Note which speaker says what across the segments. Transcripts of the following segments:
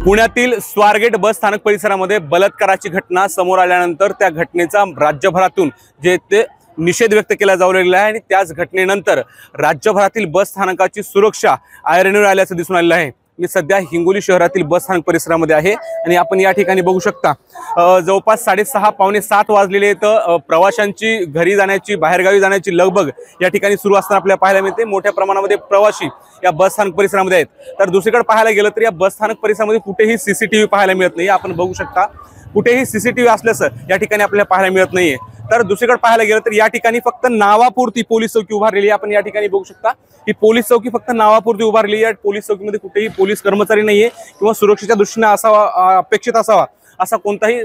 Speaker 1: पुण्यातील स्वारगेट बस स्थानक परिसरामध्ये बलात्काराची घटना समोर आल्यानंतर त्या घटनेचा राज्यभरातून जे ते निषेध व्यक्त केला जाऊ लागलेला आहे आणि त्याच घटनेनंतर राज्यभरातील बस स्थानकाची सुरक्षा ऐरणीवर आल्याचं दिसून आलेलं आहे। मी सध्या हिंगोली शहरातील बस स्थानक परिसरामध्ये आहे आणि आपण या ठिकाणी बघू शकता जवळपास 6:30 पावणे 7 वाजलेले तर प्रवाशांची घरी जाण्याची बाहेरगावी जाण्याची लगबग या ठिकाणी सुरू असताना आपल्याला पाहायला मिळते। मोठ्या प्रमाणामध्ये प्रवासी या बस स्थानक परिसरामध्ये आहेत। तर दुसरीकडे पाहायला गेलं तर या बस स्थानक परिसरामध्ये कुठेही सीसीटीव्ही पाहायला मिळत नाही। आपण बघू शकता कुठेही सीसीटीव्ही असल्याचं या ठिकाणी आपल्याला पाहायला मिळत नाहीये। तर दुसरीकडे पाहायला गेलं तर या ठिकाणी फक्त नावापुरती पोलीस चौकी उभारलेली आहे। आपण या ठिकाणी बघू शकता ही पोलीस चौकी फक्त नावापुरती उभारलेली आहे। पोलीस चौकीमध्ये कुठेही पोलीस कर्मचारी नाहीये किंवा सुरक्षेच्या दृष्टीने असावा अपेक्षित असावा असा कोणताही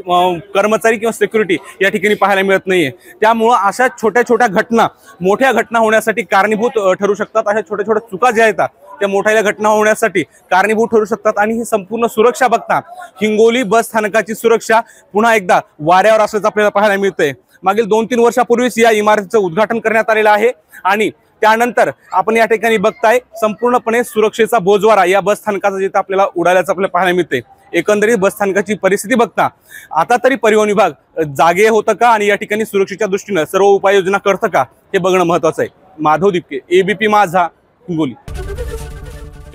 Speaker 1: कर्मचारी किंवा सिक्युरिटी या ठिकाणी पाहायला मिळत नाहीये। त्यामुळे अशा छोट्या छोट्या घटना मोठ्या घटना होण्यासाठी कारणीभूत ठरू शकतात। अशा छोट्या छोट्या चुका ज्या आहेत त्या मोठ्या घटना होण्यासाठी कारणीभूत ठरू शकतात आणि ही संपूर्ण सुरक्षा बघता हिंगोली बस स्थानकाची सुरक्षा पुन्हा एकदा वाऱ्यावर असल्याचं आपल्याला पाहायला मिळतंय। मागील 2-3 वर्षापूर्वीच या इमारतीचं उद्घाटन करण्यात आलेलं आहे आणि त्यानंतर आपण या ठिकाणी बघताय संपूर्णपणे सुरक्षेचा बोजवारा या बस स्थानकाचा जिथे आपल्याला उडाल्याचं आपल्याला पाहायला मिळते। एकंदरीत बस स्थानकाची परिस्थिती बघता आता तरी परिवहन विभाग जागे होतं का आणि या ठिकाणी सुरक्षेच्या दृष्टीने सर्व उपाययोजना करतं का हे बघणं महत्त्वाचं आहे। माधव दिपके, एबीपी माझा, हिंगोली।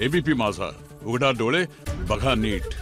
Speaker 2: एबीपी माझा, उघडा डोळे बघा नीट।